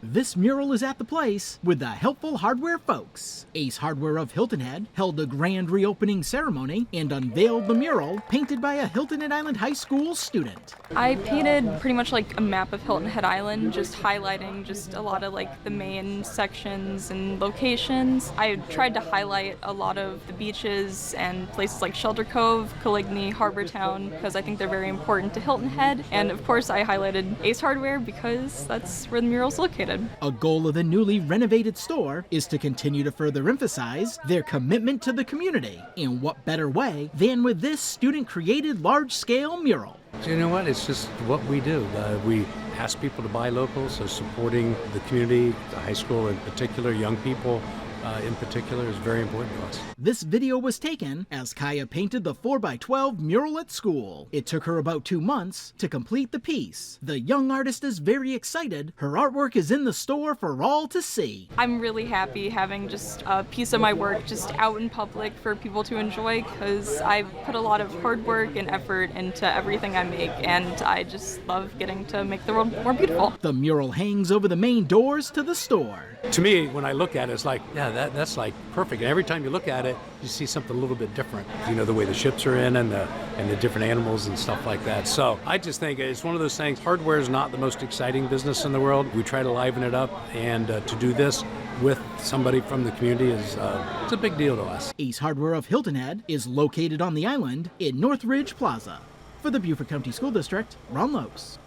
This mural is at the place with the helpful hardware folks. Ace Hardware of Hilton Head held a grand reopening ceremony and unveiled the mural painted by a Hilton Head Island High School student. I painted pretty much like a map of Hilton Head Island, just highlighting just a lot of like the main sections and locations. I tried to highlight a lot of the beaches and places like Shelter Cove, Coligny, Harbor Town, because I think they're very important to Hilton Head. And of course I highlighted Ace Hardware because that's where the mural's located. A goal of the newly renovated store is to continue to further emphasize their commitment to the community. And what better way than with this student-created large-scale mural? So you know what? It's just what we do. We ask people to buy local, so supporting the community, the high school in particular, young people in particular is very important to us. This video was taken as Kaya painted the 4x12 mural at school. It took her about 2 months to complete the piece. The young artist is very excited. Her artwork is in the store for all to see. I'm really happy having just a piece of my work just out in public for people to enjoy, because I put a lot of hard work and effort into everything I make, and I just love getting to make the world more beautiful. The mural hangs over the main doors to the store. To me, when I look at it, it's like, yeah, that's like perfect. And every time you look at it, you see something a little bit different. You know, the way the ships are in and the different animals and stuff like that. So I just think it's one of those things. Hardware is not the most exciting business in the world. We try to liven it up, and to do this with somebody from the community is it's a big deal to us. Ace Hardware of Hilton Head is located on the island in Northridge Plaza. For the Beaufort County School District, Ron Lopes.